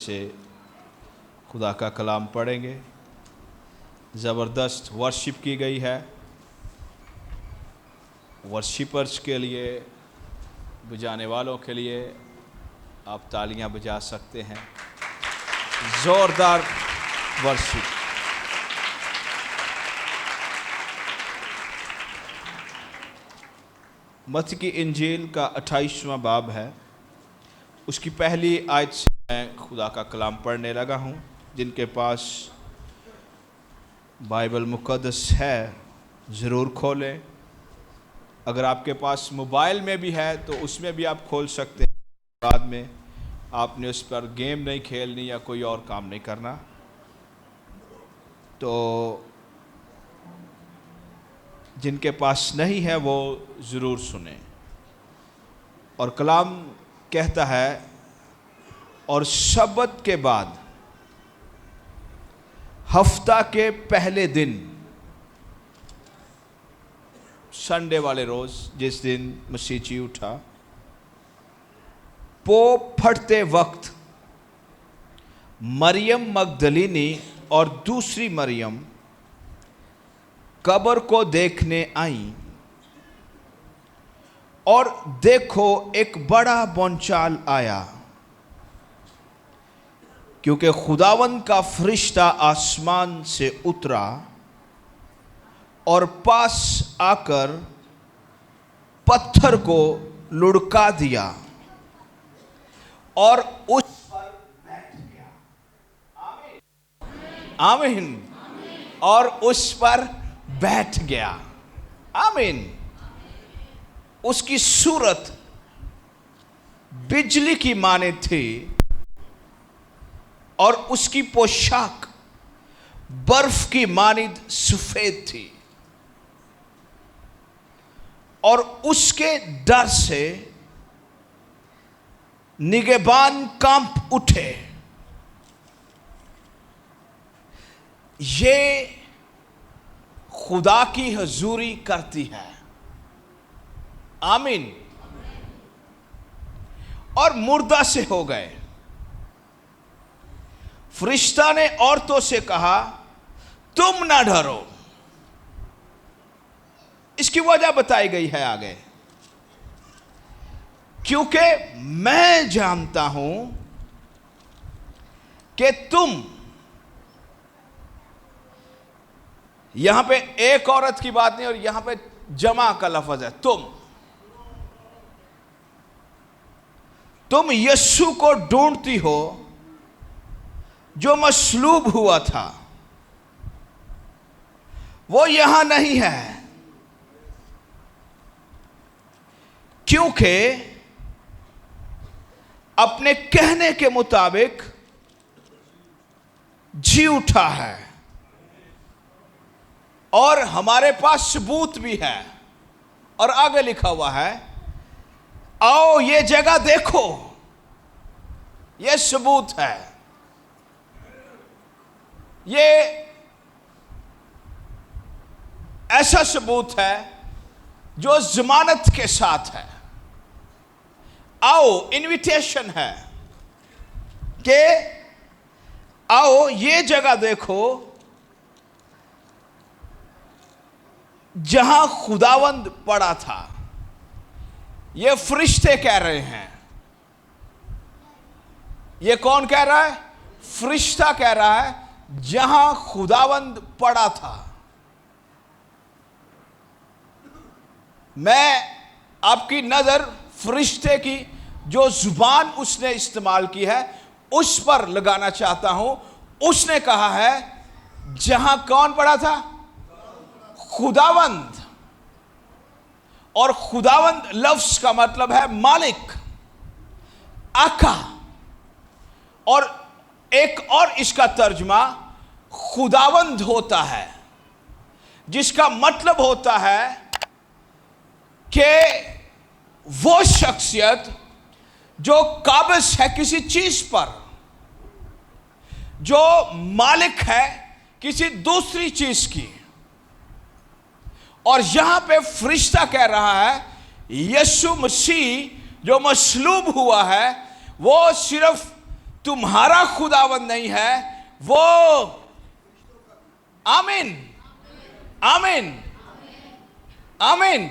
سے خدا کا کلام پڑھیں گے۔ زبردست ورشپ کی گئی ہے۔ ورشپرز کے لیے، بجانے والوں کے لیے آپ تالیاں بجا سکتے ہیں۔ زوردار ورشپ۔ متی کی انجیل کا 28واں باب ہے، اس کی پہلی آیت سے میں خدا کا کلام پڑھنے لگا ہوں۔ جن کے پاس بائبل مقدس ہے ضرور کھولیں۔ اگر آپ کے پاس موبائل میں بھی ہے تو اس میں بھی آپ کھول سکتے ہیں۔ بعد میں آپ نے اس پر گیم نہیں کھیلنی یا کوئی اور کام نہیں کرنا۔ تو جن کے پاس نہیں ہے وہ ضرور سنیں۔ اور کلام کہتا ہے، اور سبت کے بعد ہفتہ کے پہلے دن، سنڈے والے روز جس دن مسیح جی اٹھا، پو پھٹتے وقت مریم مگدلینی اور دوسری مریم قبر کو دیکھنے آئیں، اور دیکھو ایک بڑا بونچال آیا، کیونکہ خداوند کا فرشتہ آسمان سے اترا اور پاس آ کر پتھر کو لڑکا دیا اور اس پر بیٹھ گیا۔ آمین۔ اور اس پر بیٹھ گیا۔ آمین۔ اس کی صورت بجلی کی مانند تھی اور اس کی پوشاک برف کی مانند سفید تھی، اور اس کے ڈر سے نگہبان کانپ اٹھے۔ یہ خدا کی حضوری کرتی ہے۔ آمین۔ اور مردہ سے ہو گئے۔ فرشتہ نے عورتوں سے کہا، تم نہ ڈرو۔ اس کی وجہ بتائی گئی ہے آگے، کیونکہ میں جانتا ہوں کہ تم، یہاں پہ ایک عورت کی بات نہیں اور یہاں پہ جمع کا لفظ ہے، تم یسوع کو ڈھونڈتی ہو جو مصلوب ہوا تھا، وہ یہاں نہیں ہے، کیونکہ اپنے کہنے کے مطابق جی اٹھا ہے، اور ہمارے پاس ثبوت بھی ہے۔ اور آگے لکھا ہوا ہے، آؤ یہ جگہ دیکھو، یہ ثبوت ہے، یہ ایسا ثبوت ہے جو ضمانت کے ساتھ ہے۔ آؤ، انویٹیشن ہے کہ آؤ یہ جگہ دیکھو جہاں خداوند پڑا تھا۔ یہ فرشتے کہہ رہے ہیں۔ یہ کون کہہ رہا ہے؟ فرشتہ کہہ رہا ہے، جہاں خداوند پڑا تھا۔ میں آپ کی نظر فرشتے کی جو زبان اس نے استعمال کی ہے اس پر لگانا چاہتا ہوں۔ اس نے کہا ہے جہاں کون پڑا تھا؟ خداوند۔ اور خداوند لفظ کا مطلب ہے مالک، آقا، اور ایک اور اس کا ترجمہ خداوند ہوتا ہے، جس کا مطلب ہوتا ہے کہ وہ شخصیت جو قابض ہے کسی چیز پر، جو مالک ہے کسی دوسری چیز کی۔ اور یہاں پہ فرشتہ کہہ رہا ہے یسوع مسیح جو مصلوب ہوا ہے وہ صرف तुम्हारा खुदावंद नहीं है, वो आमीन आमीन आमीन,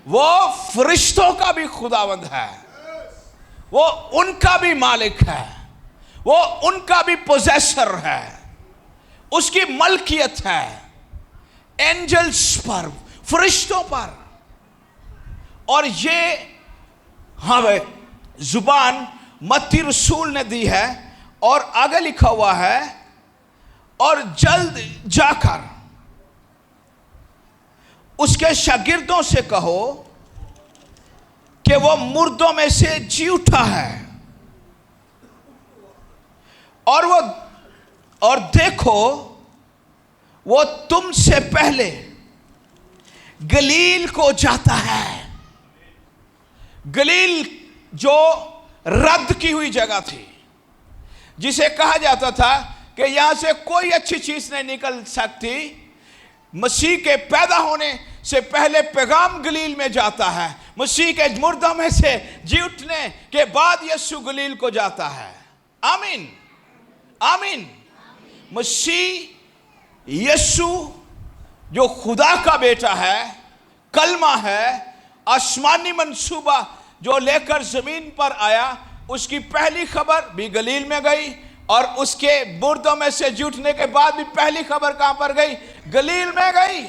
वो फरिश्तों का भी खुदावंद है, वो उनका भी मालिक है, वो उनका भी पोजेसर है, उसकी मलकियत है एंजल्स पर, फरिश्तों पर। और ये हमें जुबान मत्ती रसूल ने दी है, और आगे लिखा हुआ है, और जल्द जाकर उसके शागिर्दों से कहो कि वो मुर्दों में से जी उठा है, और देखो वो तुमसे पहले गलील को जाता है। गलील जो रद्द की हुई जगह थी, जिसे कहा जाता था कि यहां से कोई अच्छी चीज नहीं निकल सकती, मसीह के पैदा होने से पहले पैगाम गलील में जाता है, मसीह के मुर्दों में से जी उठने के बाद यीशु गलील को जाता है। आमीन आमीन। मसीह यीशु जो खुदा का बेटा है, कलमा है, आसमानी मंसूबा जो लेकर जमीन पर आया, उसकी पहली खबर भी गलील में गई, और उसके मुर्दों में से जी उठने के बाद भी पहली खबर कहां पर गई? गलील में गई।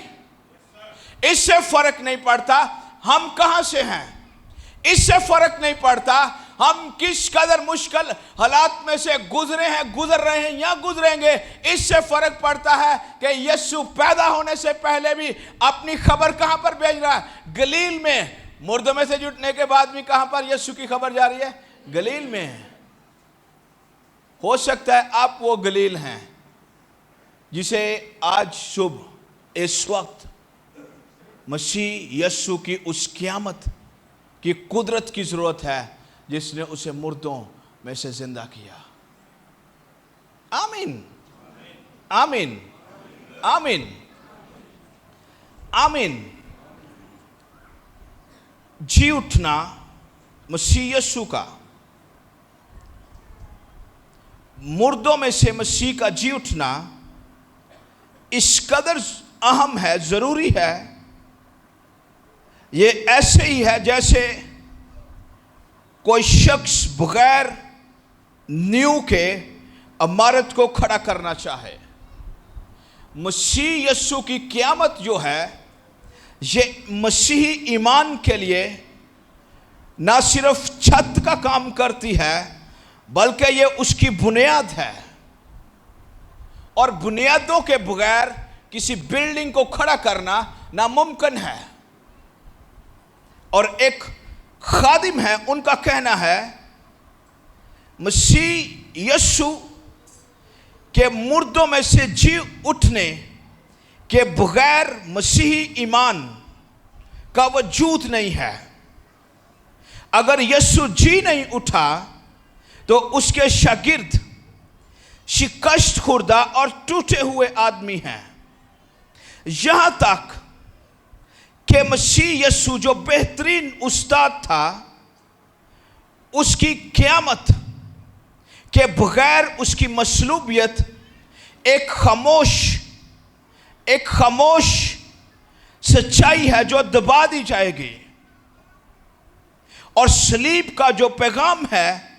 इससे फर्क नहीं पड़ता हम कहां से हैं, इससे फर्क नहीं पड़ता हम किस कदर मुश्किल हालात में से गुजरे हैं, गुजर रहे हैं या गुजरेंगे। इससे फर्क पड़ता है कि यीशु पैदा होने से पहले भी अपनी खबर कहां पर भेज रहा है? गलील में। मुर्दों में से जुटने के बाद भी कहां पर यीशु की खबर जा रही है? गलील में। हो सकता है आप वो गलील हैं जिसे आज शुभ इस वक्त मसीह यीशु की उस क़यामत की कुदरत की जरूरत है, जिसने उसे मुर्दों में से जिंदा किया। आमीन आमीन आमीन आमीन। जी उठना मसीह यीशु का, मुर्दों में से मसीह का जी उठना इस कदर अहम है, जरूरी है। ये ऐसे ही है जैसे कोई शख्स बगैर नींव के इमारत को खड़ा करना चाहे। मसीह यीशु की क़यामत जो है, ये मसीही ईमान के लिए ना सिर्फ छत का काम करती है, बल्कि ये उसकी बुनियाद है। और बुनियादों के बगैर किसी बिल्डिंग को खड़ा करना नामुमकिन है। और एक खादिम है, उनका कहना है मसीह यीशु के मुर्दों में से जी उठने के बगैर मसीही ईमान का वजूद नहीं है। अगर यीशु जी नहीं उठा तो उसके शागिर्द शिकस्त खुर्दा और टूटे हुए आदमी हैं। यहां तक कि मसीह यीशु जो बेहतरीन उस्ताद था, उसकी क़यामत के बगैर उसकी मसलूबियत एक खामोश सच्चाई है जो दबा दी जाएगी। और सलीब का जो पैगाम है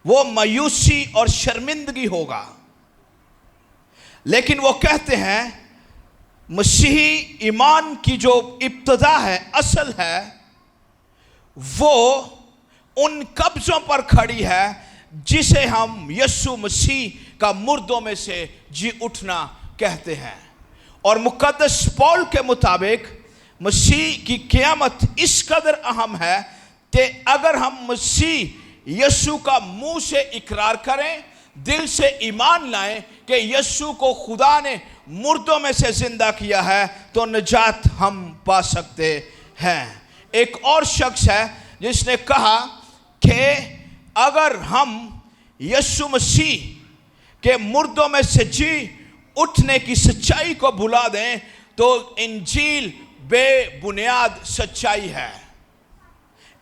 वो मायूसी और शर्मिंदगी होगा। लेकिन वो कहते हैं मसीही ईमान की जो इब्तिदा है, असल है, वो उन कब्जों पर खड़ी है जिसे हम यीशु मसीह का मुर्दों में से जी उठना कहते हैं। और मुकद्दस पौल के मुताबिक मसीह की क़यामत इस कदर अहम है कि अगर हम मसीह यीशु का मुंह से इकरार करें, दिल से ईमान लाएं कि यीशु को खुदा ने मुर्दों में से जिंदा किया है, तो निजात हम पा सकते हैं। एक और शख्स है जिसने कहा कि अगर हम यीशु मसीह के मुर्दों में से जी उठने की सच्चाई को भुला दें तो इंजील बेबुनियाद सच्चाई है।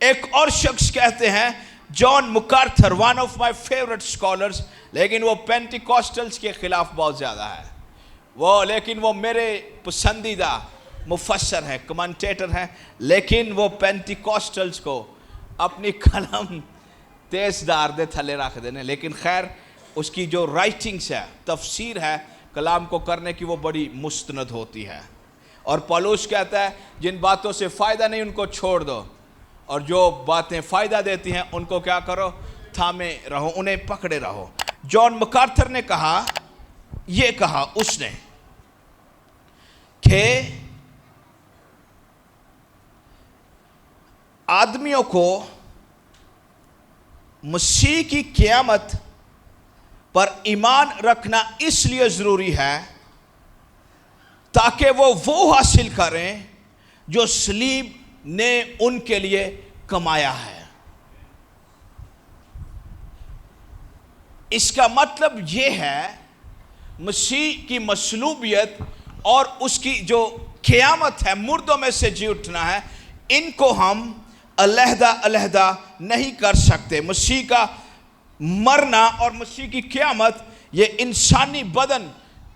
एक और शख्स कहते हैं John MacArthur, one of my favourite scholars, लेकिन वो पेंटिकॉस्टल्स के खिलाफ बहुत ज़्यादा है लेकिन वो मेरे पसंदीदा मुफस्सर है, कमेंटेटर हैं, लेकिन वो पेंटिकॉस्टल्स को अपनी कलम तेज धार दे थले रख देने। लेकिन खैर उसकी जो राइटिंग्स है, तफसीर है कलाम को करने की, वो बड़ी मुस्तनद होती है। और पौलुस कहता है जिन बातों से फ़ायदा नहीं उनको छोड़ दो, और जो बातें फ़ायदा देती हैं उनको क्या करो, थामे रहो, उन्हें पकड़े रहो। जॉन मैकार्थर ने कहा, ये कहा उसने कि आदमियों को मसीह की क़यामत पर ईमान रखना इसलिए ज़रूरी है ताकि वो हासिल करें जो सलीब ने उनके लिए कमाया है। इसका मतलब ये है मसीह की मसलूबियत और उसकी जो क़यामत है, मुर्दों में से जी उठना है, इनको हम अलहदा अलहदा नहीं कर सकते। मसीह का मरना और मसीह की क़यामत ये इंसानी बदन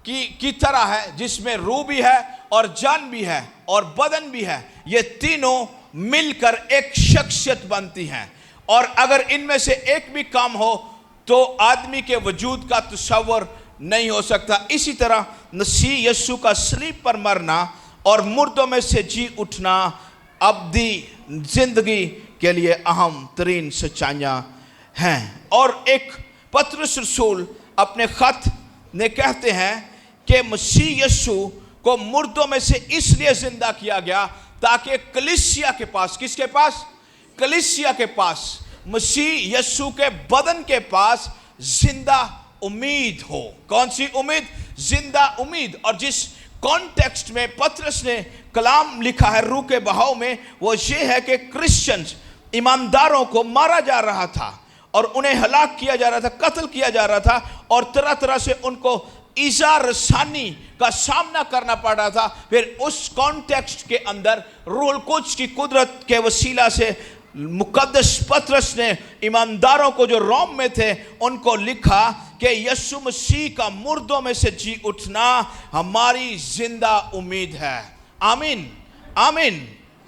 की तरह है जिसमें रूह भी है और जान भी है और बदन भी है। ये तीनों मिलकर एक शख्सियत बनती हैं, और अगर इनमें से एक भी काम हो तो आदमी के वजूद का तसव्वुर नहीं हो सकता। इसी तरह मसीह यीशु का सलीब पर मरना और मुर्दों में से जी उठना अब्दी जिंदगी के लिए अहम तरीन सच्चाइयाँ हैं। और एक पतरस रसूल अपने ख़त में कहते हैं कि मसीह यीशु को मुर्दों में से इसलिए जिंदा किया गया ताकि कलीसिया के पास, किसके पास, कलीसिया के पास, मसीह यीशु के बदन के पास जिंदा उम्मीद हो। कौन सी उम्मीद? जिंदा उम्मीद। और जिस कॉन्टेक्स्ट में पतरस ने कलाम लिखा है रूह के बहाव में, वो ये है कि क्रिश्चियंस, ईमानदारों को मारा जा रहा था और उन्हें हलाक किया जा रहा था, कत्ल किया जा रहा था, और तरह तरह से उनको ईज़ा रसानी का सामना करना पड़ रहा था। फिर उस कॉन्टेक्स्ट के अंदर रूहुल कुद्स की कुदरत के वसीला से मुकद्दस पतरस ने ईमानदारों को जो रोम में थे उनको लिखा कि यीशु मसीह का मुर्दों में से जी उठना हमारी जिंदा उम्मीद है। आमीन, आमीन,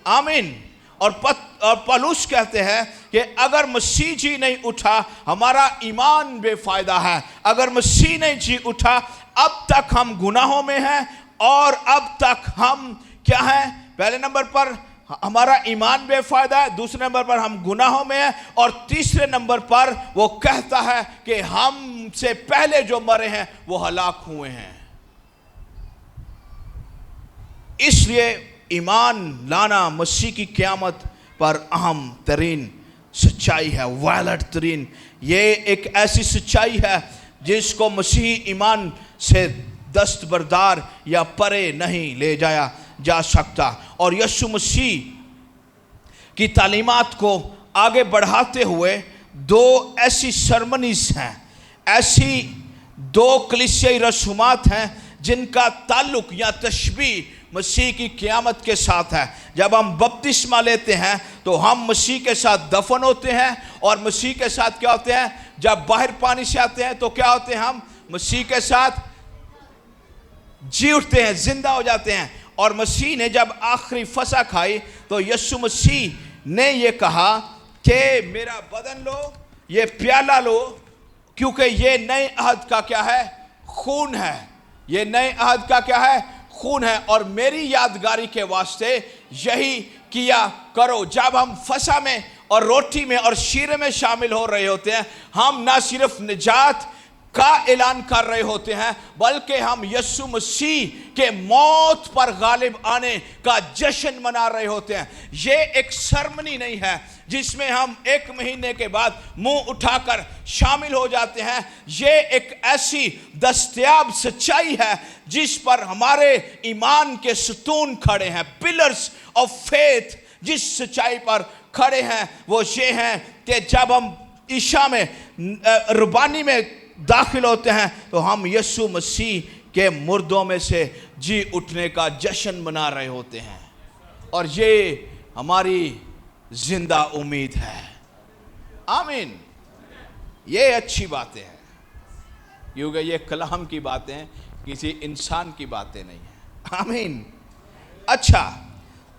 आमीन। और पौलुस कहते हैं कि अगर मसीह जी नहीं उठा हमारा ईमान बेफायदा है। अगर मसीह नहीं जी उठा अब तक हम गुनाहों में हैं, और अब तक हम क्या हैं? पहले नंबर पर हमारा ईमान बेफायदा है, दूसरे नंबर पर हम गुनाहों में हैं, और तीसरे नंबर पर वो कहता है कि हमसे पहले जो मरे हैं वो हलाक हुए हैं। इसलिए ईमान लाना मसीह की क़यामत पर अहम तरीन सच्चाई है, वायलट तरीन। ये एक ऐसी सच्चाई है जिसको मसीह ईमान से दस्तबरदार या परे नहीं ले जाया जा सकता। और यीशु मसीह की तालीमात को आगे बढ़ाते हुए दो ऐसी सरमनीज हैं, ऐसी दो कलीसियाई रसूमात हैं जिनका ताल्लुक या तशबीह मसीह की क़यामत के साथ है। जब हम बपतिस्मा लेते हैं तो हम मसीह के साथ दफन होते हैं, और मसीह के साथ क्या होते हैं? जब बाहर पानी से आते हैं तो क्या होते हैं? हम मसीह के साथ जी उठते हैं, जिंदा हो जाते हैं। और मसीह ने जब आखिरी फसा खाई तो यीशु मसीह ने ये कहा कि मेरा बदन लो, ये प्याला लो, क्योंकि ये नए अहद का क्या है? खून है। ये नए अहद का क्या है? खून है, और मेरी यादगारी के वास्ते यही किया करो। जब हम फसा में और रोटी में और शीरे में शामिल हो रहे होते हैं, हम ना सिर्फ निजात का ऐलान कर रहे होते हैं, बल्कि हम यीशु मसीह के मौत पर गालिब आने का जश्न मना रहे होते हैं। ये एक सरमनी नहीं है जिसमें हम एक महीने के बाद मुंह उठाकर शामिल हो जाते हैं। ये एक ऐसी दस्तयाब सच्चाई है जिस पर हमारे ईमान के सतून खड़े हैं, पिलर्स ऑफ फेथ जिस सच्चाई पर खड़े हैं वो ये हैं कि जब हम ईशा में रुबानी में दाखिल होते हैं तो हम यीशु मसीह के मुर्दों में से जी उठने का जश्न मना रहे होते हैं, और ये हमारी जिंदा उम्मीद है। आमीन। ये अच्छी बातें हैं, क्योंकि ये कलाम की बातें हैं, किसी इंसान की बातें नहीं है। आमीन। अच्छा,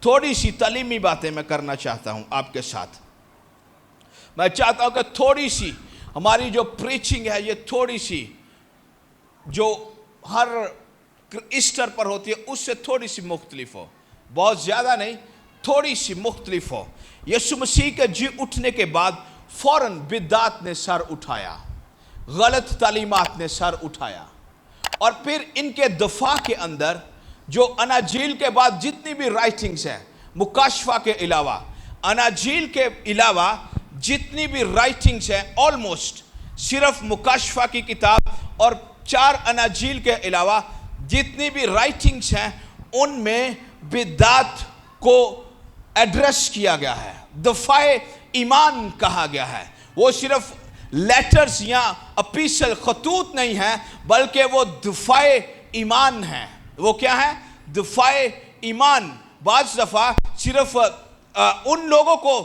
थोड़ी सी तालीमी बातें मैं करना चाहता हूं आपके साथ। मैं चाहता हूं कि थोड़ी सी हमारी जो प्रीचिंग है, ये थोड़ी सी जो हर ईस्टर पर होती है उससे थोड़ी सी मुख्तलिफ हो, बहुत ज़्यादा नहीं, थोड़ी सी मुख्तलिफ हो। यीशु मसीह के जी उठने के बाद फौरन बिदात ने सर उठाया, गलत तालीमात ने सर उठाया, और फिर इनके दफा के अंदर जो अनाजील के बाद जितनी भी राइटिंग्स हैं, मुकाशफा के अलावा, अनाजील के अलावा जितनी भी राइटिंग्स हैं, ऑलमोस्ट सिर्फ मुकाशफा की किताब और 4 अनाजील के अलावा जितनी भी राइटिंग्स हैं, उनमें बिदात को एड्रेस किया गया है, दफाए ईमान कहा गया है। वो सिर्फ लेटर्स या अपीसल खतूत नहीं है, बल्कि वो दफाए ईमान है। वो क्या है? दफाए ईमान। बाज़ दफ़ा सिर्फ उन लोगों को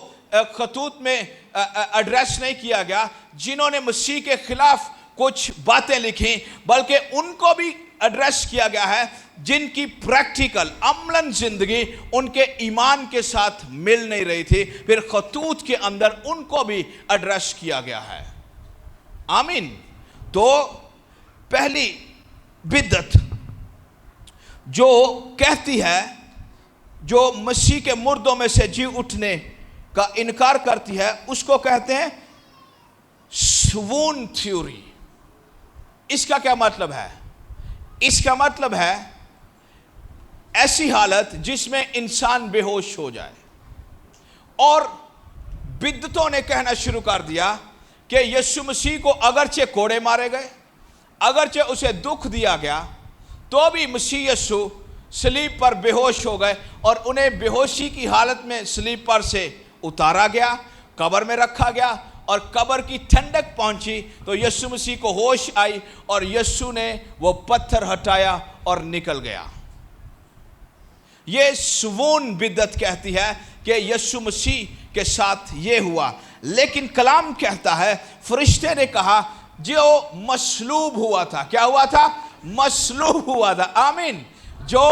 खतूत में एड्रेस नहीं किया गया जिन्होंने मसीह के खिलाफ कुछ बातें लिखी, बल्कि उनको भी एड्रेस किया गया है जिनकी प्रैक्टिकल अमलन जिंदगी उनके ईमान के साथ मिल नहीं रही थी। फिर खतूत के अंदर उनको भी एड्रेस किया गया है। आमीन। तो पहली बिद्दत जो कहती है, जो मसीह के मुर्दों में से जी उठने का इनकार करती है, उसको कहते हैं स्वून थ्योरी। इसका क्या मतलब है? इसका मतलब है ऐसी हालत जिसमें इंसान बेहोश हो जाए। और बिद्दतों ने कहना शुरू कर दिया कि यीशु मसीह को अगरचे कोड़े मारे गए, अगरचे उसे दुख दिया गया, तो भी मसीह यीशु सलीब पर बेहोश हो गए और उन्हें बेहोशी की हालत में सलीब पर से उतारा गया, कब्र में रखा गया, और कब्र की ठंडक पहुंची तो यीशु मसीह को होश आई और यीशु ने वो पत्थर हटाया और निकल गया। ये स्वून बिद्दत कहती है कि यीशु मसीह के साथ ये हुआ। लेकिन कलाम कहता है, फरिश्ते ने कहा जो मसलूब हुआ था। क्या हुआ था? मसलूब हुआ था। आमीन। जो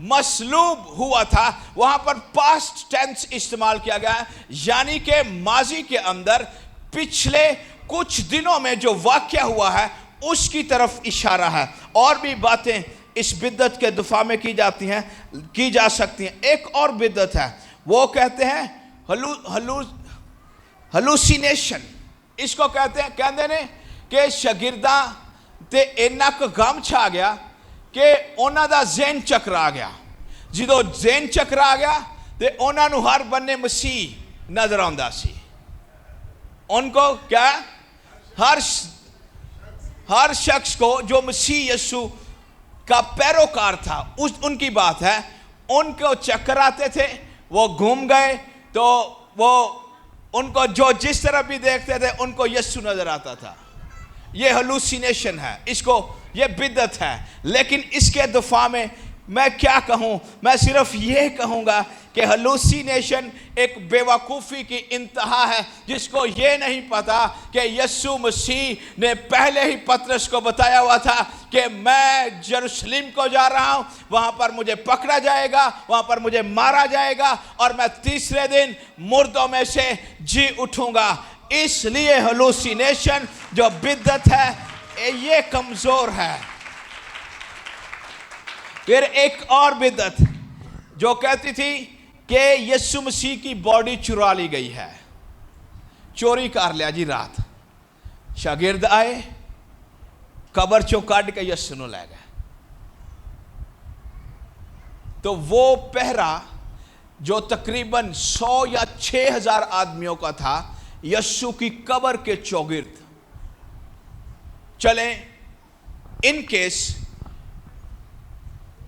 मसलूब हुआ था, वहां पर पास्ट टेंस इस्तेमाल किया गया है, यानी कि माजी के अंदर पिछले कुछ दिनों में जो वाक़या हुआ है उसकी तरफ इशारा है। और भी बातें इस बिद्दत के दफा में की जाती हैं, की जा सकती हैं। एक और बिद्दत है, वो कहते हैं हलूसिनेशन। इसको कहते ने कि शागिर्दा ते इन्ना क गम छा गया कि ਉਹਨਾਂ ਦਾ ਜ਼ਹਿਨ ਚੱਕਰਾ ਗਿਆ। ਜਦੋਂ ਜ਼ਹਿਨ ਚੱਕਰਾ ਗਿਆ ਤੇ ਉਹਨਾਂ ਨੂੰ ਹਰ ਬੰਨੇ ਮਸੀਹ ਨਜ਼ਰ ਆਉਂਦਾ ਸੀ। उनको क्या? हर शख्स को जो मसीह यीशु का पैरोकार था उनकी बात है, उनको चक्कर आते थे, वो घूम गए तो वो उनको जो जिस तरह भी देखते थे उनको यीशु नजर आता था। ये हलूसिनेशन है, इसको ये बिद्दत है। लेकिन इसके दफा में मैं क्या कहूँ? मैं सिर्फ ये कहूँगा कि हलूसिनेशन एक बेवकूफ़ी की इंतहा है, जिसको ये नहीं पता कि यीशु मसीह ने पहले ही पतरस को बताया हुआ था कि मैं यरूशलेम को जा रहा हूँ, वहाँ पर मुझे पकड़ा जाएगा, वहाँ पर मुझे मारा जाएगा और मैं तीसरे दिन मुर्दों में से जी उठूँगा। इसलिए हलूसिनेशन जो बिद्दत है ये कमज़ोर है। फिर एक और बिद्दत जो कहती थी कि यीशु मसीह की बॉडी चुरा ली गई है। चोरी कर लिया जी रात, शागिर्द आए, कब्र चों काट के यीशु ਨੂੰ ले गए। तो वो पहरा जो तकरीबन 100 या 6000 आदमियों का था, यीशु की कब्र के चौगिर्द चले। इन केस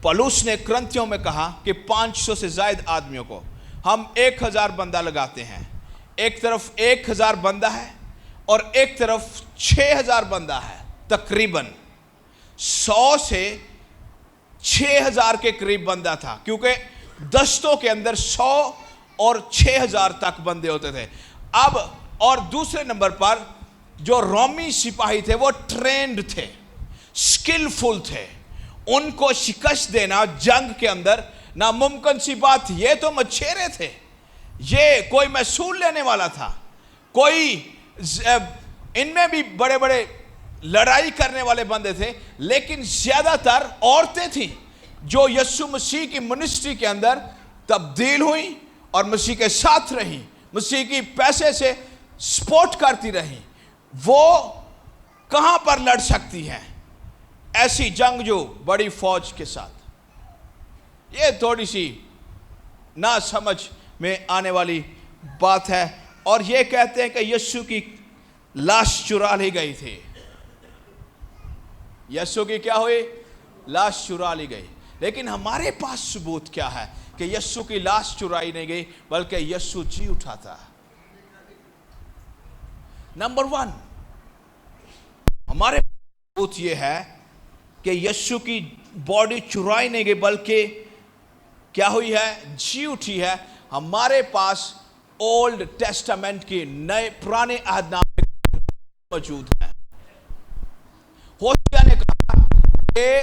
पौलुस ने करंथियों में कहा कि 500 से ज़ायद आदमियों को हम 1000 बंदा लगाते हैं। एक तरफ 1000 बंदा है और एक तरफ 6000 बंदा है। तकरीबन 100 से 6000 के करीब बंदा था, क्योंकि दस्तों के अंदर 100 और 6000 तक बंदे होते थे। अब اور دوسرے نمبر پر جو رومی سپاہی تھے وہ ٹرینڈ تھے, سکلفل تھے. ان کو شکست دینا جنگ کے اندر ناممکن سی بات. یہ تو مچھیرے تھے, یہ کوئی محصول لینے والا تھا, کوئی ان میں بھی بڑے بڑے لڑائی کرنے والے بندے تھے, لیکن زیادہ تر عورتیں تھیں جو یسوع مسیح کی منسٹری کے اندر تبدیل ہوئیں اور مسیح کے ساتھ رہیں, مسیح کی پیسے سے سپورٹ کرتی رہیں. وہ کہاں پر لڑ سکتی ہیں ایسی جنگ جو بڑی فوج کے ساتھ؟ یہ تھوڑی سی نہ سمجھ میں آنے والی بات ہے. اور یہ کہتے ہیں کہ یسوع کی لاش چرا لی گئی تھی. یسوع کی کیا ہوئی؟ لاش چرا لی گئی. لیکن ہمارے پاس ثبوت کیا ہے کہ یسوع کی لاش چرائی نہیں گئی, بلکہ یسوع جی اٹھا تھا. نمبر 1 ہمارے ثبوت یہ ہے کہ یسوع کی باڈی چرائی نہیں گئی, بلکہ کیا ہوئی ہے؟ جی اٹھی ہے. ہمارے پاس اولڈ ٹیسٹامنٹ کی نئے پرانے عہد نامے موجود ہیں. ہوشیہ نے کہا کہ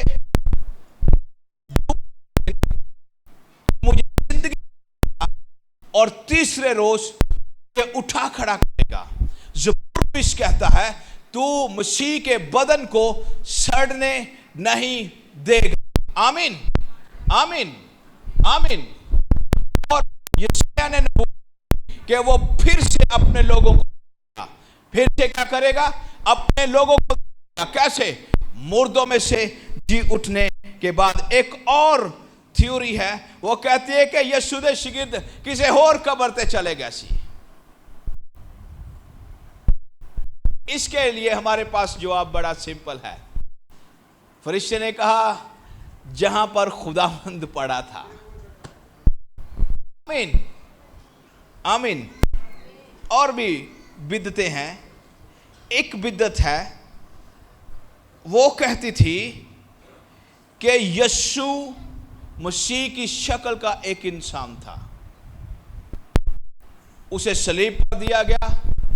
مجھے زندگی اور تیسرے روز اٹھا کھڑا کرے گا. زبور اس کہتا ہے تو مسیح کے بدن کو سڑنے نہیں دے گا. آمین آمین آمین. اور یشعیاہ نے نبوت کہ وہ پھر سے اپنے لوگوں کو پھر سے کیا کرے گا؟ اپنے لوگوں کو. کیسے؟ مردوں میں سے جی اٹھنے کے بعد. ایک اور تھیوری ہے, وہ کہتی ہے کہ یسوع دے شاگرد کسی اور قبر تے چلے گئے سی. اس کے لیے ہمارے پاس جواب بڑا سمپل ہے. فرشتے نے کہا جہاں پر خداوند پڑا تھا. آمین آمین. اور بھی بدعتیں ہیں. ایک بدعت ہے, وہ کہتی تھی کہ یسوع مسیح کی شکل کا ایک انسان تھا, اسے صلیب پر دیا گیا,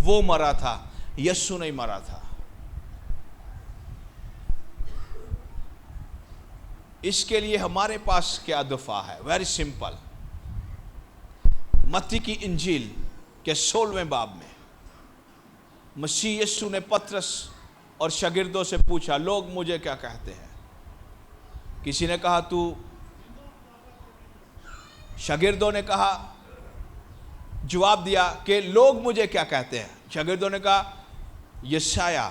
وہ مرا تھا, یسوع نہیں مرا تھا. اس کے لیے ہمارے پاس کیا دفاع ہے؟ Very simple. متی کی انجیل کے 16ویں باب میں مسیح یسوع نے پطرس اور شاگردوں سے پوچھا, لوگ مجھے کیا کہتے ہیں؟ کسی نے کہا تو, شاگردوں نے کہا, جواب دیا کہ لوگ مجھے کیا کہتے ہیں؟ شاگردوں نے کہا یسایہ,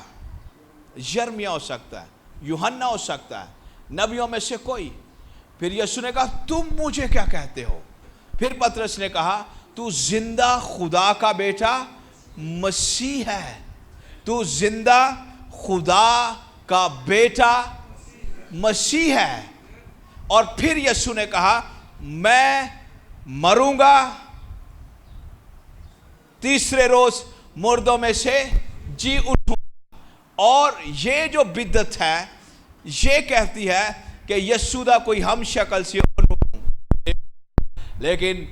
یرمیا ہو سکتا ہے, یوحنا ہو سکتا ہے, نبیوں میں سے کوئی. پھر یسوع نے کہا تم مجھے کیا کہتے ہو؟ پھر پطرس نے کہا تو زندہ خدا کا بیٹا مسیح ہے. تو زندہ خدا کا بیٹا مسیح ہے. اور پھر یسوع نے کہا میں مروں گا, تیسرے روز مردوں میں سے جی اٹھوں. اور یہ جو بدعت ہے یہ کہتی ہے کہ یسوع دا کوئی ہم شکل سی, لیکن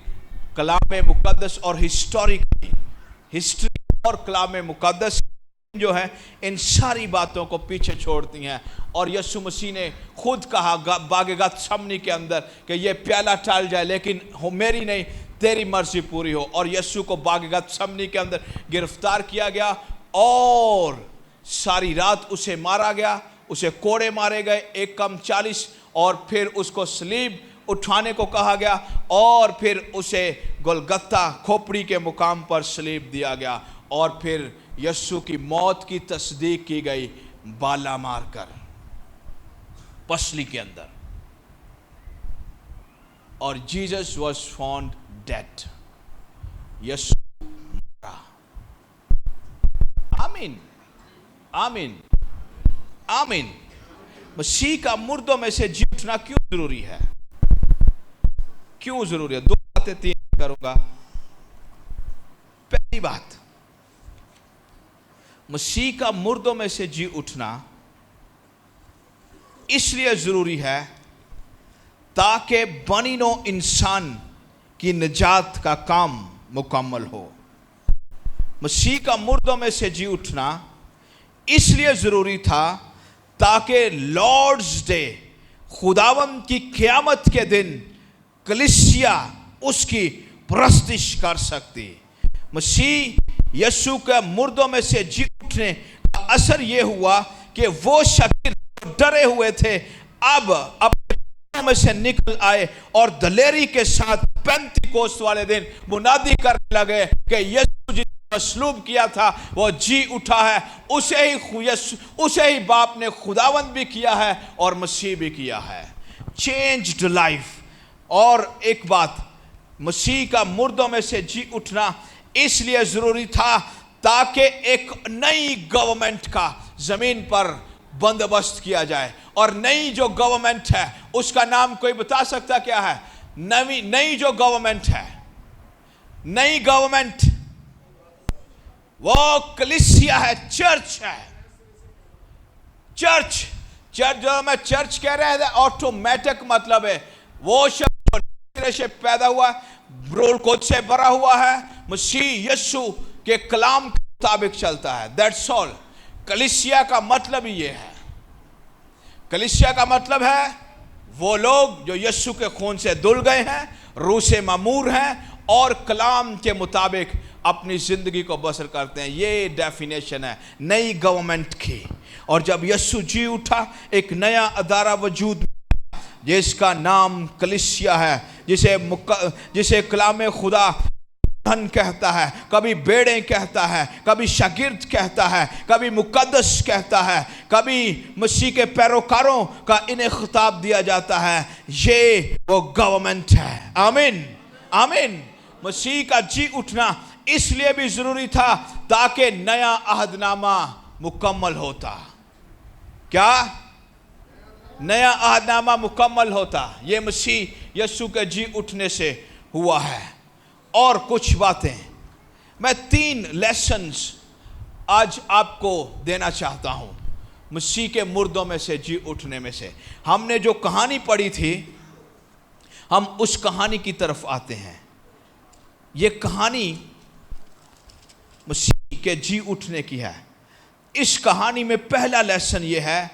کلام مقدس اور ہسٹری اور کلام مقدس جو ہے ان ساری باتوں کو پیچھے چھوڑتی ہیں. اور یسوع مسیح نے خود کہا باغ گتسمنی کے اندر کہ یہ پیالہ ٹال جائے لیکن میری نہیں تیری مرضی پوری ہو. اور یسوع کو باغ گتسمنی کے اندر گرفتار کیا گیا اور ساری رات اسے مارا گیا, اسے کوڑے مارے گئے 1 کم 40, اور پھر اس کو صلیب اٹھانے کو کہا گیا, اور پھر اسے گلگتہ کھوپڑی کے مقام پر صلیب دیا گیا, اور پھر یسوع کی موت کی تصدیق کی گئی بالا مار کر پسلی کے اندر. اور جیسس واز فاؤنڈ ڈیڈ. یسوع مرا. آمین آمین آمین. مسیح کا مردوں میں سے جی اٹھنا کیوں ضروری ہے؟ کیوں ضروری ہے؟ 2 باتیں 3 کروں گا. پہلی بات, مسیح کا مردوں میں سے جی اٹھنا اس لیے ضروری ہے تاکہ بنی نوع انسان کی نجات کا کام مکمل ہو. मसीह का मुर्दों में से जी उठना इसलिए ज़रूरी था ताकि लॉर्ड्स डे, खुदावंद की क़यामत के दिन कलीसिया उसकी प्रस्तिश कर सकती। मसीह यीशु के मुर्दों में से जी उठने का असर ये हुआ कि वो शागिर्द डरे हुए थे अब अपने में से निकल आए और दलेरी के साथ पेंतिकोस्त वाले दिन मुनादी करने लगे कि यीशु जी मसलूब किया था वो जी उठा है, उसे ही बाप ने खुदावंद भी किया है और मसीह भी किया है। Changed life. और एक बात, मसीह का मुर्दों में से जी उठना इसलिए ज़रूरी था ताकि एक नई गवर्नमेंट का ज़मीन पर बंदोबस्त किया जाए। और नई जो गवर्नमेंट है उसका नाम कोई बता सकता क्या है? नई जो गवर्नमेंट है, नई गवर्नमेंट वो कलीसिया है, चर्च है। चर्च जो मैं चर्च कह रहे हैं ऑटोमेटिक मतलब है वो शब्द से पैदा हुआ, रोल कोड से भरा हुआ है, मसीह यीशु के कलाम के मुताबिक चलता है। That's all. कलीसिया का मतलब ही ये है। कलीसिया का मतलब है वो लोग जो यीशु के खून से धुल गए हैं, रूह से मामूर हैं और कलाम के मुताबिक अपनी जिंदगी को बसर करते हैं। ये डेफिनेशन है नई गवर्नमेंट की। और जब यीशु जी उठा एक नया अदारा वजूद में जिसका नाम कलीसिया है, जिसे कलाम खुदा धन कहता है, कभी बेड़े कहता है, कभी शागिर्द कहता है, कभी मुकद्दस कहता है, कभी मसीह के पैरोकारों का इन्हें खिताब दिया जाता है। ये वो गवर्नमेंट है। आमीन आमीन। मसीह का जी उठना इसलिए भी जरूरी था ताकि नया अहदनामा मुकम्मल होता। क्या? नया अहदनामा मुकम्मल होता। ये मसीह यीशु के जी उठने से हुआ है। और कुछ बातें मैं 3 लेसन्स आज आपको देना चाहता हूं मसीह के मुर्दों में से जी उठने में से। हमने जो कहानी पढ़ी थी, हम उस कहानी की तरफ आते हैं। ये कहानी मसीह के जी उठने की है। इस कहानी में पहला लेसन ये है,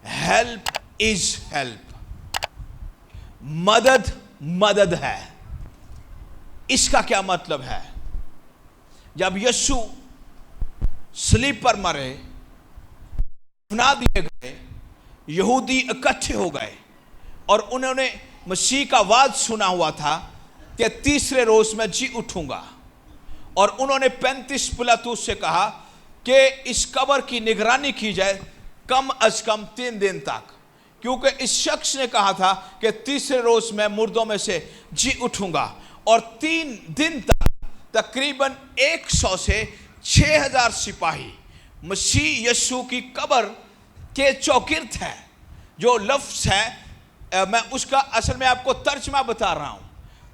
हेल्प इज हेल्प। मदद मदद है। इसका क्या मतलब है? जब यीशु सलीब पर मरे, दफना दिए गए, यहूदी इकट्ठे हो गए और उन्होंने मसीह का वाद सुना हुआ था कि तीसरे रोज में जी उठूंगा। और उन्होंने 35 पिलातुस से कहा कि इस कब्र की निगरानी की जाए कम अज कम 3 दिन तक, क्योंकि इस शख्स ने कहा था कि तीसरे रोज मैं मुर्दों में से जी उठूंगा। और 3 दिन तक तकरीबन 100 से 6000 सिपाही मसीह यीशु की कब्र के चौगिर्द है। जो लफ्ज़ है मैं उसका असल में आपको तर्जमा बता रहा हूं।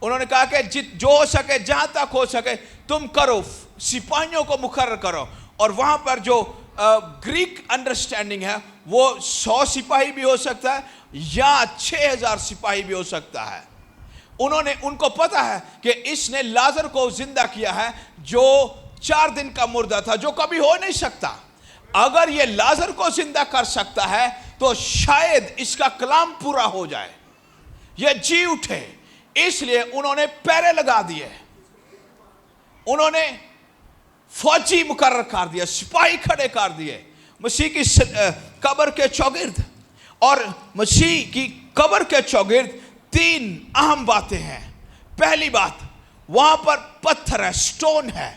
उन्होंने कहा कि जो हो सके, जहां तक हो सके तुम करो, सिपाहियों को मुकर्रर करो। और वहां पर जो ग्रीक अंडरस्टैंडिंग है वो 100 सिपाही भी हो सकता है या 6000 सिपाही भी हो सकता है। उनको पता है कि इसने लाजर को जिंदा किया है जो 4 दिन का मुर्दा था, जो कभी हो नहीं सकता। अगर ये लाजर को जिंदा कर सकता है तो शायद इसका कलाम पूरा हो जाए, ये जी उठे। इसलिए उन्होंने पैरे लगा दिए, उन्होंने फौजी मुकर्रर कर दिया, सिपाही खड़े कर दिए मसीह की कब्र के चौगिर्द। और मसीह की कब्र के चौगिर्द 3 अहम बातें हैं। पहली बात, वहां पर पत्थर है, स्टोन है,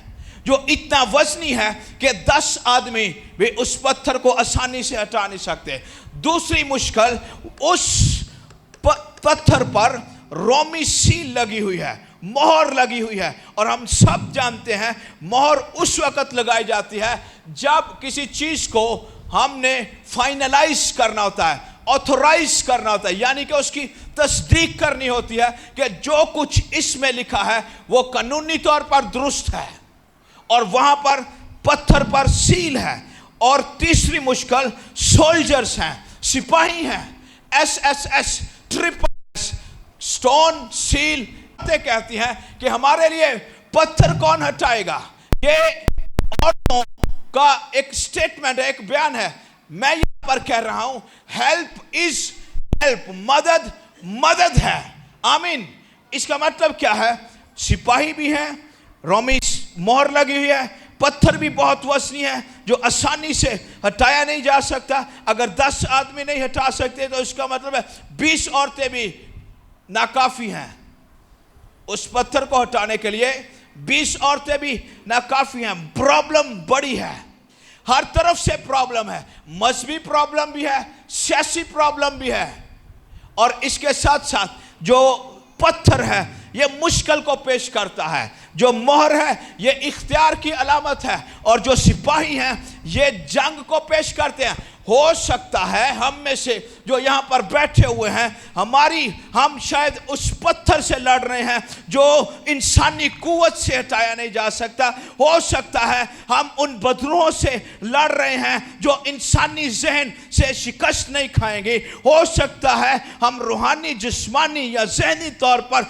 जो इतना वजनी है कि 10 आदमी भी उस पत्थर को आसानी से हटा नहीं सकते। दूसरी मुश्किल, उस पत्थर पर रोमी सील लगी हुई है, मोहर लगी हुई है। और हम सब जानते हैं मोहर उस वक्त लगाई जाती है जब किसी चीज को हमने फाइनलाइज करना होता है, ऑथोराइज करना होता है, यानी कि उसकी तस्दीक करनी होती है कि जो कुछ इसमें लिखा है वो कानूनी तौर पर दुरुस्त है। और वहां पर पत्थर पर सील है। और तीसरी मुश्किल, सोल्जर्स हैं, सिपाही हैं, SSS, triple S, stone seal कहती हैं कि हमारे लिए पत्थर कौन हटाएगा। ये کا ایک سٹیٹمنٹ ہے, ایک بیان ہے. میں یہاں پر کہہ رہا ہوں ہیلپ از ہیلپ, مدد مدد ہے. آمین. اس کا مطلب کیا ہے؟ سپاہی بھی ہیں, رومی مہر لگی ہوئی ہے, پتھر بھی بہت وزنی ہے جو آسانی سے ہٹایا نہیں جا سکتا. اگر 10 آدمی نہیں ہٹا سکتے تو اس کا مطلب ہے 20 عورتیں بھی ناکافی ہیں. اس پتھر کو ہٹانے کے لیے 20 عورتیں بھی ناکافی ہیں. پرابلم بڑی ہے, ہر طرف سے پرابلم ہے, مذہبی پرابلم بھی ہے, سیاسی پرابلم بھی ہے, اور اس کے ساتھ ساتھ جو پتھر ہے یہ مشکل کو پیش کرتا ہے, جو مہر ہے یہ اختیار کی علامت ہے, اور جو سپاہی ہیں یہ جنگ کو پیش کرتے ہیں. ہو سکتا ہے ہم میں سے جو یہاں پر بیٹھے ہوئے ہیں, ہم شاید اس پتھر سے لڑ رہے ہیں جو انسانی قوت سے ہٹایا نہیں جا سکتا. ہو سکتا ہے ہم ان بدروہوں سے لڑ رہے ہیں جو انسانی ذہن سے شکست نہیں کھائیں گے. ہو سکتا ہے ہم روحانی, جسمانی یا ذہنی طور پر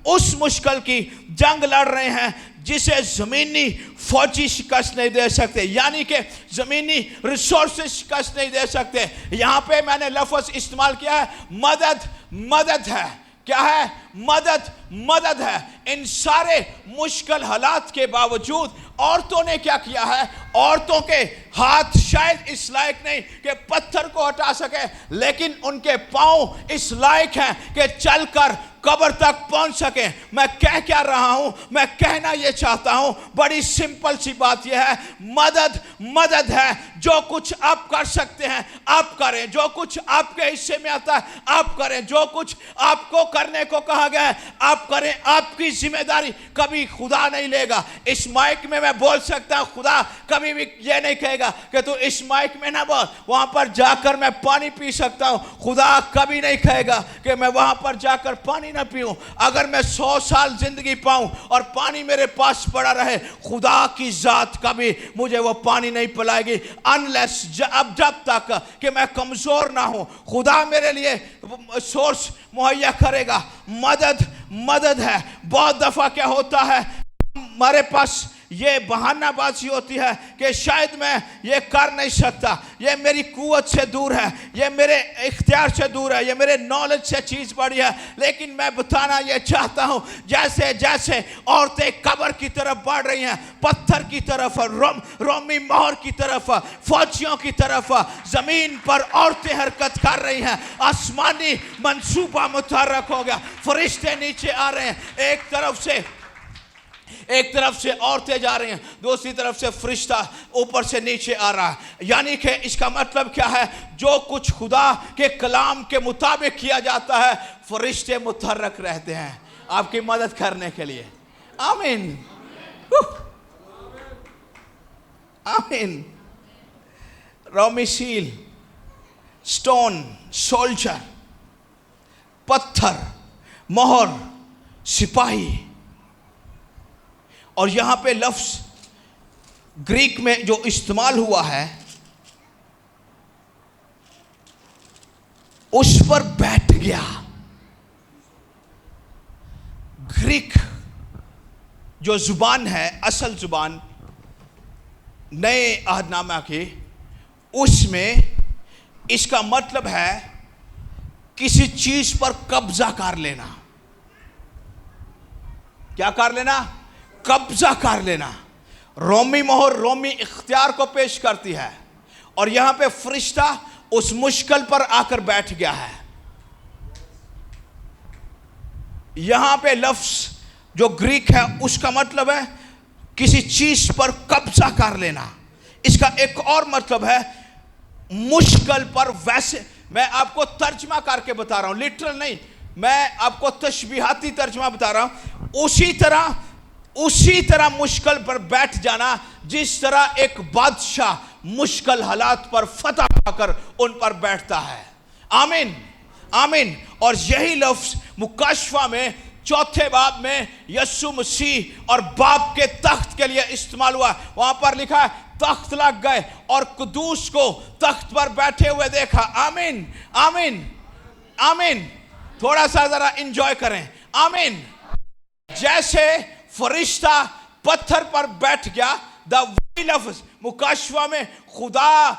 اس مشکل کی جنگ لڑ رہے ہیں جسے زمینی فوجی شکست نہیں دے سکتے, یعنی کہ زمینی ریسورسز شکست نہیں دے سکتے. یہاں پہ میں نے لفظ استعمال کیا ہے مدد. مدد ہے. کیا ہے؟ مدد مدد ہے. ان سارے مشکل حالات کے باوجود عورتوں نے کیا کیا ہے؟ عورتوں کے ہاتھ شاید اس لائق نہیں کہ پتھر کو ہٹا سکے, لیکن ان کے پاؤں اس لائق ہیں کہ چل کر قبر تک پہنچ سکیں. میں کہہ کیا رہا ہوں؟ میں کہنا یہ چاہتا ہوں, بڑی سمپل سی بات یہ ہے, مدد مدد ہے. جو کچھ آپ کر سکتے ہیں آپ کریں, جو کچھ آپ کے حصے میں آتا ہے آپ کریں, جو کچھ آپ کو کرنے کو کہا گیا ہے آپ کریں. آپ کی ذمہ داری کبھی خدا نہیں لے گا. اس مائک میں بول سکتا ہوں, خدا کبھی بھی یہ نہیں کہے گا کہ تو اس مائک میں نہ بول, وہاں پر جا کر میں پانی پی سکتا ہوں. خدا کبھی نہیں کہے گا کہ میں وہاں پر جا کر پانی نہ پیوں. اگر میں 100 سال زندگی پاؤں اور پانی میرے پاس پڑا رہے, خدا کی ذات کبھی مجھے وہ پانی نہیں پلائے گی, انلیس جب تک کہ میں کمزور نہ ہوں. خدا میرے لیے سورس مہیا کرے گا. مدد مدد ہے. بہت دفعہ کیا ہوتا ہے, ہمارے پاس یہ بہانہ بازی ہوتی ہے کہ شاید میں یہ کر نہیں سکتا, یہ میری قوت سے دور ہے, یہ میرے اختیار سے دور ہے, یہ میرے نالج سے چیز بڑی ہے. لیکن میں بتانا یہ چاہتا ہوں, جیسے جیسے عورتیں قبر کی طرف بڑھ رہی ہیں, پتھر کی طرف, رومی مہر کی طرف, فوجیوں کی طرف, زمین پر عورتیں حرکت کر رہی ہیں. آسمانی منصوبہ متحرک ہو گیا, فرشتے نیچے آ رہے ہیں. ایک طرف سے عورتیں جا رہی ہیں, دوسری طرف سے فرشتہ اوپر سے نیچے آ رہا ہے. یعنی کہ اس کا مطلب کیا ہے؟ جو کچھ خدا کے کلام کے مطابق کیا جاتا ہے فرشتے متحرک رہتے ہیں آپ کی مدد کرنے کے لیے. آمین آمین. رومی سیل, سٹون, سولجر, پتھر, مہر, سپاہی. اور یہاں پہ لفظ گریک میں جو استعمال ہوا ہے اس پر بیٹھ گیا. گریک جو زبان ہے, اصل زبان نئے عہد نامہ کی, اس میں اس کا مطلب ہے کسی چیز پر قبضہ کر لینا. کیا کر لینا؟ قبضہ کر لینا. رومی مہر رومی اختیار کو پیش کرتی ہے, اور یہاں پہ فرشتہ اس مشکل پر آ کر بیٹھ گیا ہے. یہاں پہ لفظ جو گریک ہے اس کا مطلب ہے کسی چیز پر قبضہ کر لینا. اس کا ایک اور مطلب ہے مشکل پر. ویسے میں آپ کو ترجمہ کر کے بتا رہا ہوں, لٹرل نہیں, میں آپ کو تشبیہاتی ترجمہ بتا رہا ہوں. اسی طرح مشکل پر بیٹھ جانا جس طرح ایک بادشاہ مشکل حالات پر فتح پا کر ان پر بیٹھتا ہے. آمین آمین. اور یہی لفظ مکاشفہ میں 4 باب میں یسوع مسیح اور باپ کے تخت کے لیے استعمال ہوا. وہاں پر لکھا ہے تخت لگ گئے اور قدوس کو تخت پر بیٹھے ہوئے دیکھا. آمین آمین آمین. تھوڑا سا ذرا انجوائے کریں. آمین. جیسے فرشتہ پتھر پر بیٹھ گیا वही लफ्ज मुकाशवा में खुदा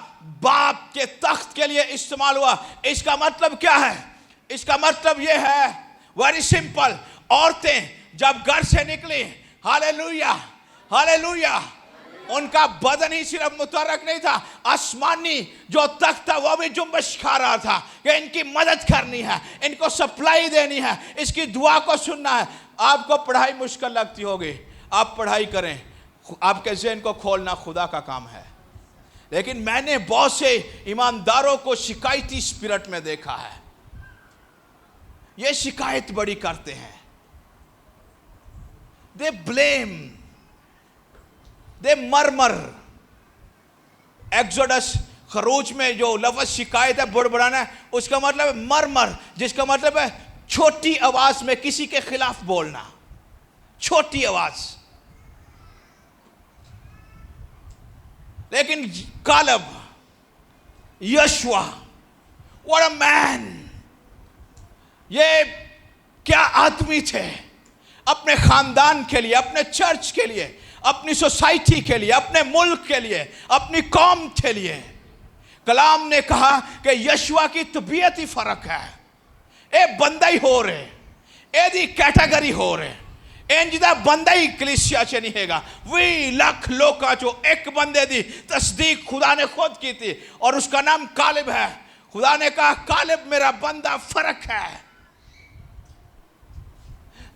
बाप के तख्त के लिए इस्तेमाल हुआ। इसका मतलब क्या है? इसका मतलब ये है, वेरी सिंपल, औरतें जब घर से निकली, हालेलुया हालेलुया, उनका बदन ही सिर्फ मुतहरक नहीं था, आसमानी जो तख्त था वो भी जुम्बश खा रहा था कि इनकी मदद करनी है, इनको सप्लाई देनी है, इसकी दुआ को सुनना है। आपको पढ़ाई मुश्किल लगती होगी, आप पढ़ाई करें, आपके ज़हन को खोलना खुदा का काम है। लेकिन मैंने बहुत से ईमानदारों को शिकायती स्पिरिट में देखा है। ये शिकायत बड़ी करते हैं, दे ब्लेम, दे मरमर। एक्सोडस खरूज में जो लफ्ज़ शिकायत है, बुड़बुड़ाना है, उसका मतलब है मरमर, जिसका मतलब है छोटी आवाज में किसी के खिलाफ बोलना, छोटी आवाज। लेकिन कालब, यशुआ, व्हाट अ मैन, ये क्या आदमी थे, अपने खानदान के लिए, अपने चर्च के लिए, अपनी सोसाइटी के लिए, अपने मुल्क के लिए, अपनी कौम के लिए। कलाम ने कहा कि यशुआ की तबीयत ही फर्क है, ए बंदा ही हो रहे, एदी कैटेगरी हो रहे, इंजदा बंदा ही कलीसिया च नहीं हैगा। वी लाख लोग जो एक बंदे दी तस्दीक खुदा ने खुद की थी और उसका नाम कालिब है। खुदा ने कहा कालिब मेरा बंदा, फर्क है।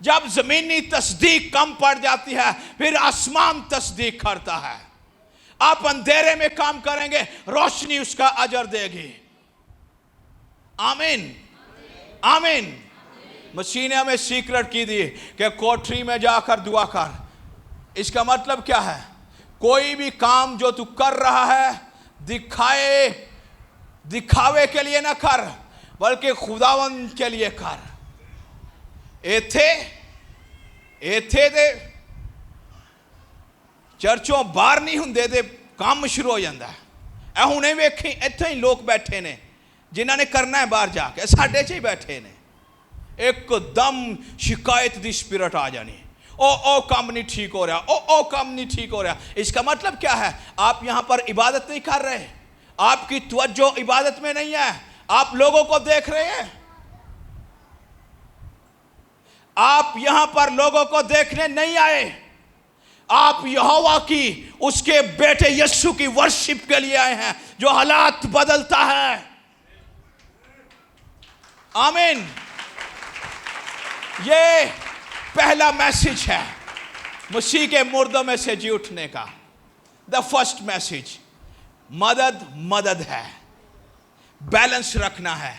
जब जमीनी तस्दीक कम पड़ जाती है, फिर आसमान तस्दीक करता है। आप अंधेरे में काम करेंगे, रोशनी उसका अजर देगी। आमीन आमीन। मसीह ने हमें सीक्रेट की दी कि कोठरी में जाकर दुआ कर। इसका मतलब क्या है? कोई भी काम जो तू कर रहा है दिखावे के लिए ना कर, बल्कि खुदावंद के लिए कर। इत्थे दे चर्चों बाहर नहीं हुंदे ते काम शुरू हो जाता है। ए हुणे वेखी इत्थे ही लोग बैठे ने जिन्हां ने करना है बाहर जाके, साडे च ही बैठे ने। एकदम शिकायत दी स्पिरिट आ जानी, ओ काम नहीं ठीक हो रहा, ओ काम नहीं ठीक हो रहा। इसका मतलब क्या है? आप यहां पर इबादत नहीं कर रहे, आपकी तवज्जो इबादत में नहीं है, आप लोगों को देख रहे हैं। आप यहां पर लोगों को देखने नहीं आए, आप यहोवा की, उसके बेटे यीशु की वर्शिप के लिए आए हैं, जो हालात बदलता है। आमीन। ये पहला मैसेज है मसीह के मुर्दों में से जी उठने का। द फर्स्ट मैसेज, मदद है, बैलेंस रखना है।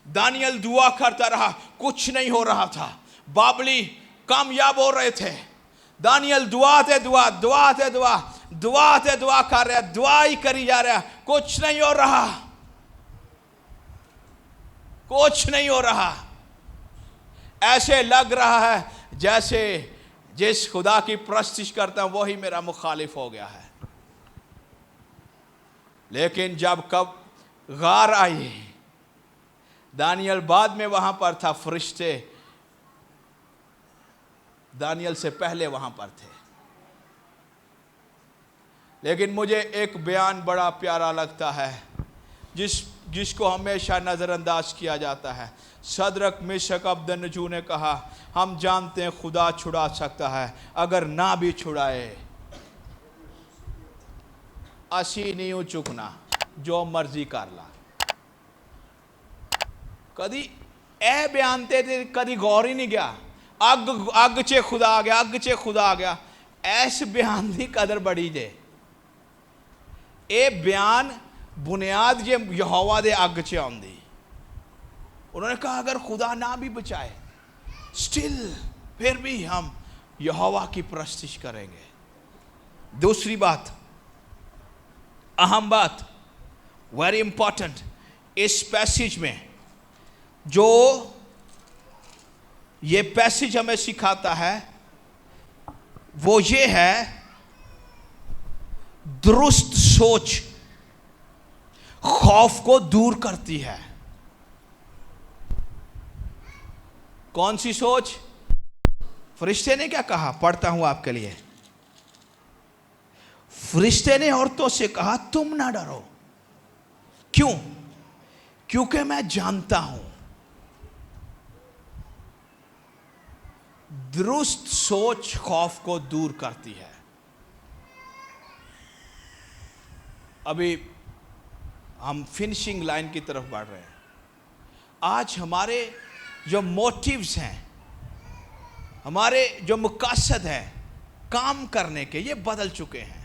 दानियल दुआ करता रहा, कुछ नहीं हो रहा था, बाबली कामयाब हो रहे थे। दानियल दुआ कर रहा, दुआ ही करी जा रहा, कुछ नहीं हो रहा, कुछ नहीं हो रहा। ऐसे लग रहा है जैसे जिस खुदा की प्रस्तिश करता हूं वही मेरा मुखालिफ हो गया है। लेकिन जब कब गार आई, दानियल बाद में वहां पर था, फरिश्ते दानियल से पहले वहां पर थे। लेकिन मुझे एक बयान बड़ा प्यारा लगता है जिसको हमेशा नज़रअंदाज किया जाता है। सदरक मिशक अब्दनजू ने कहा, हम जानते हैं खुदा छुड़ा सकता है, अगर ना भी छुड़ाए असी नहीं चुकना, जो मर्जी कर ला। कदी ए बयानते थे, कदी गौर ही नहीं गया। अग चे खुदा आ गया, अग चे खुदा आ गया। ऐस बयान की कदर बड़ी जे। ए बयान बुनियाद जे यहोवा दे अग च आउंदी। उन्होंने कहा अगर खुदा ना भी बचाए, स्टिल फिर भी हम यहोवा की प्रस्तिश करेंगे। दूसरी बात, अहम बात, वेरी इंपॉर्टेंट, इस पैसेज में जो ये पैसेज हमें सिखाता है वो ये है, दुरुस्त सोच खौफ को दूर करती है। कौन सी सोच? फरिश्ते ने क्या कहा? पढ़ता हूं आपके लिए। फरिश्ते ने औरतों से कहा, तुम ना डरो। क्यों? क्योंकि मैं जानता हूं दुरुस्त सोच खौफ को दूर करती है। अभी हम फिनिशिंग लाइन की तरफ बढ़ रहे हैं। आज हमारे जो मोटिव्स हैं, हमारे जो मकसद हैं काम करने के, ये बदल चुके हैं।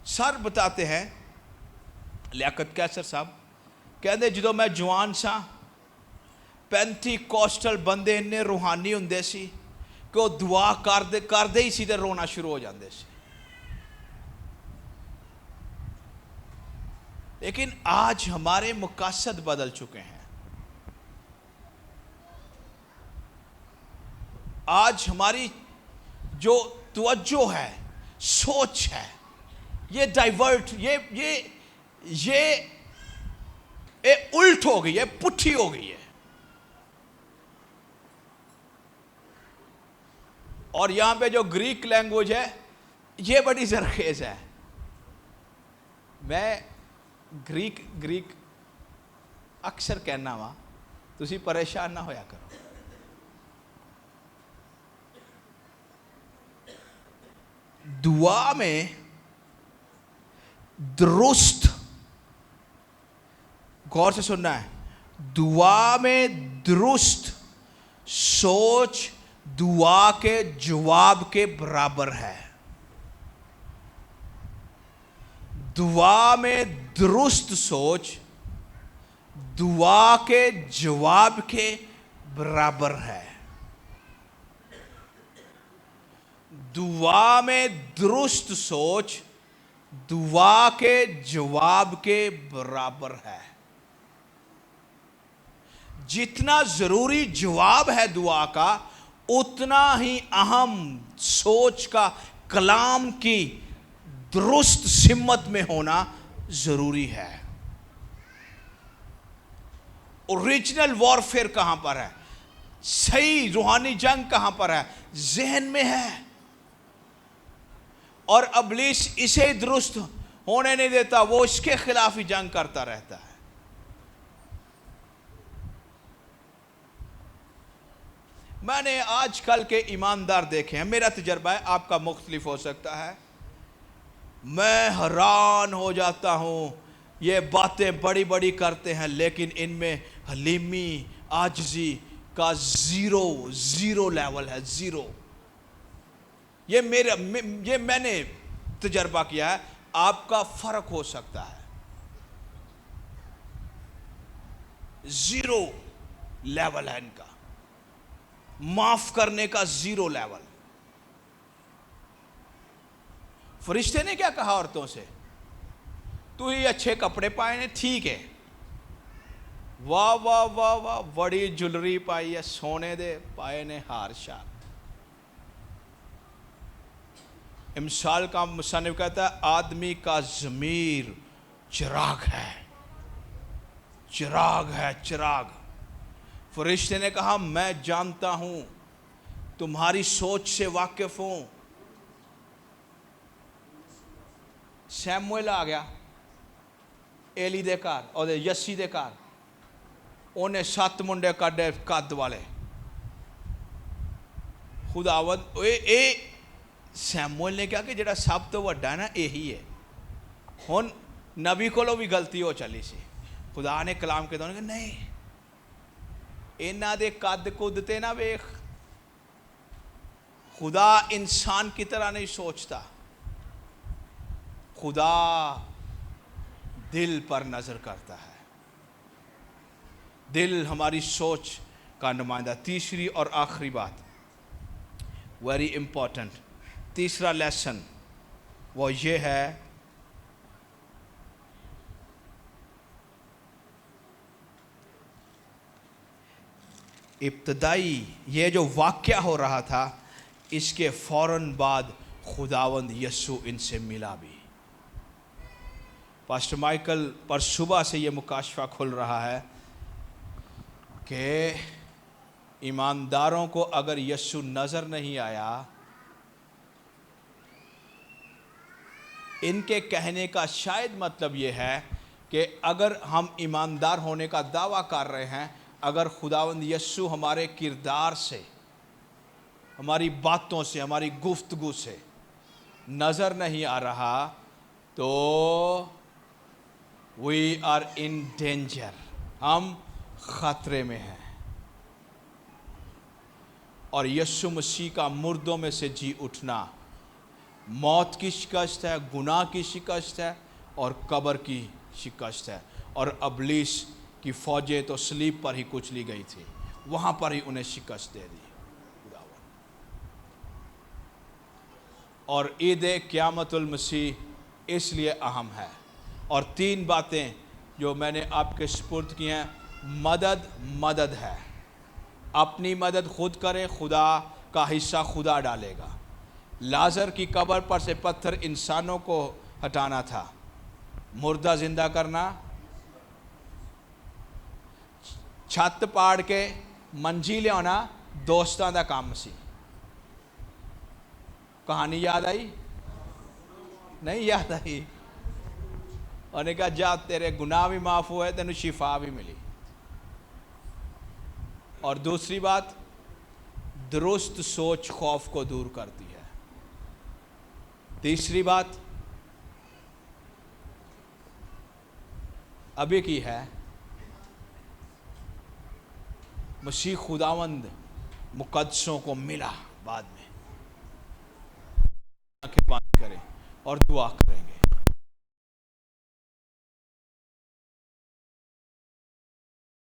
सर बताते हैं, लियाकत कैसर साहब कहते, ਜਦੋਂ मैं जवान सा ਪੈਂਤੀਕੋਸਟਲ ਬੰਦੇ ਇੰਨੇ ਰੂਹਾਨੀ ਹੁੰਦੇ ਸੀ ਕਿ ਉਹ ਦੁਆ ਕਰਦੇ ਹੀ ਸੀ ਤੇ ਰੋਣਾ ਸ਼ੁਰੂ ਹੋ ਜਾਂਦੇ ਸੀ। लेकिन आज हमारे मकसद बदल चुके हैं। आज हमारी जो तवज्जो है, सोच है, ये डाइवर्ट, ये उल्ट हो गई है, पुट्ठी हो गई है। और यहां पे जो ग्रीक लैंग्वेज है ये बड़ी जरखेज है। मैं ग्रीक अक्सर कहना वा, तुसी परेशान ना होया करो। दुआ में दुरुस्त, गौर से सुनना है, दुआ में दुरुस्त सोच दुआ के जवाब के बराबर है। दुआ में दुरुस्त सोच दुआ के जवाब के बराबर है। दुआ में दुरुस्त सोच दुआ के जवाब के बराबर है। जितना जरूरी जवाब है दुआ का, उतना ही अहम सोच का, कलाम की दुरुस्त सिमत में होना जरूरी है। ओरिजिनल वॉरफेयर कहां पर है? सही रूहानी जंग कहां पर है? जहन में है। और इब्लीस इसे दुरुस्त होने नहीं देता, वो इसके खिलाफ ही जंग करता रहता है। मैंने आजकल के ईमानदार देखे हैं, मेरा तजर्बा है, आपका मुख्तलिफ हो सकता है। मैं हैरान हो जाता हूं, ये बातें बड़ी बड़ी करते हैं लेकिन इनमें हलीमी, आजिज़ी का जीरो लेवल है, जीरो। ये मैंने तजर्बा किया है, आपका फर्क हो सकता है। जीरो लेवल है इनका, माफ करने का जीरो लेवल। फरिश्ते ने क्या कहा औरतों से? तू ही अच्छे कपड़े पाए ने, ठीक है, वाह वाह वाह वाह, बड़ी ज्वेलरी पाई है, सोने दे पाए ने हार शार। इमसाल का मुसन्निफ कहता है, आदमी का ज़मीर चिराग है, चिराग है, चिराग। फरिश्ते ने कहा, मैं जानता हूं, तुम्हारी सोच से वाकिफ हूं। सैमुएल आ गया एली दे घर, और यस्सी दे घर, उन्हें 7 मुंडे काढ़े कद वाले। खुदावंद सैमुएल ने कहा कि जेड़ा सब तो वड्डा है ना, यही है। हुण नबी कोलों भी गलती हो चली सी। खुदा ने कलाम के दौरान नहीं, इन्हां दे कद कुद ते ना वेख। खुदा इंसान की तरह नहीं सोचता, खुदा दिल पर नजर करता है। दिल हमारी सोच का नुमाइंदा। तीसरी और आखिरी बात, वेरी इंपॉर्टेंट, तीसरा लेसन वो ये है, इब्तदाई ये जो वाक़या हो रहा था, इसके फ़ौरन बाद खुदावंद यस्सु इनसे मिला भी। पास्टर माइकल पर सुबह से ये मुकाशफा खुल रहा है कि ईमानदारों को अगर यस्सु नज़र नहीं आया ان کے کہنے کا شاید مطلب یہ ہے کہ اگر ہم ایماندار ہونے کا دعویٰ کر رہے ہیں، اگر خداوند یسوع ہمارے کردار سے، ہماری باتوں سے، ہماری گفتگو سے نظر نہیں آ رہا تو we are in danger، ہم خطرے میں ہیں۔ اور یسوع مسیح کا مردوں میں سے جی اٹھنا موت کی شکست ہے، گناہ کی شکست ہے اور قبر کی شکست ہے، اور ابلیس کی فوجیں تو صلیب پر ہی کچلی گئی تھی، وہاں پر ہی انہیں شکست دے دی۔ اور عید قیامت المسیح اس لیے اہم ہے۔ اور 3 باتیں جو میں نے آپ کے سپرد کی ہیں، مدد ہے، اپنی مدد خود کرے، خدا کا حصہ خدا ڈالے گا۔ لازر کی قبر پر سے پتھر انسانوں کو ہٹانا تھا، مردہ زندہ کرنا، چھت پاڑ کے منجی لے آنا دوستاں دا کام سی۔ کہانی یاد آئی؟ نہیں یاد آئی؟ اور نے کہا جا تیرے گناہ بھی معاف ہوئے، تینوں شفا بھی ملی۔ اور دوسری بات، درست سوچ خوف کو دور کرتی ہے۔ تیسری بات ابھی کی ہے، مسیح خداوند مقدسوں کو ملا بعد میں، آنکھیں بند کریں اور دعا کریں۔